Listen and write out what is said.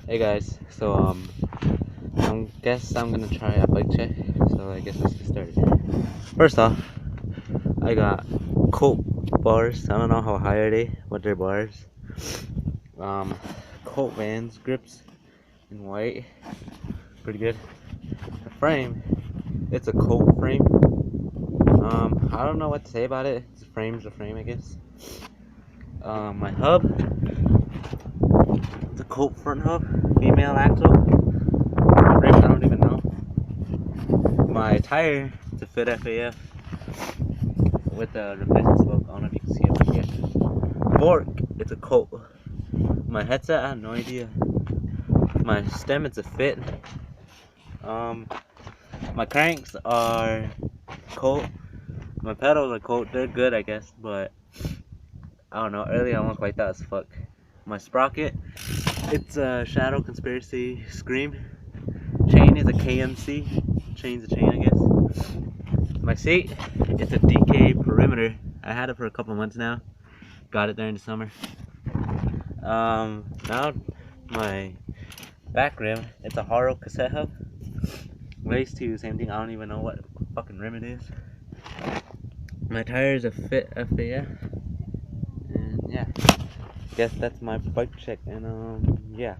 Hey guys, so I guess I'm gonna try a bike check. So I guess let's get started. First off, I got Colt bars. I don't know how high are they, but they're bars. Colt Vans grips in white, pretty good. The frame, it's a Colt frame. I don't know what to say about it. The frame's a frame, I guess. My hub, it's a Colt front hub, female axle. Brakes, I don't even know. My tire, it's a Fit FAF with a replacement spoke. I don't know if you can see it over here. Fork, it's a Colt. My headset, I have no idea. My stem, it's a Fit. My cranks are Colt. My pedals are Colt. They're good, I guess, but I don't know. Earlier, I wasn't quite that as fuck. My sprocket, it's a Shadow Conspiracy Scream. Chain is a KMC. Chain's a chain, I guess. My seat, it's a DK Perimeter. I had it for a couple months now. Got it during the summer. Now my back rim, it's a Haro cassette hub. Race 2, same thing. I don't even know what fucking rim it is. My tires are Fit FAF. And yeah, guess that's my bike check. And yeah.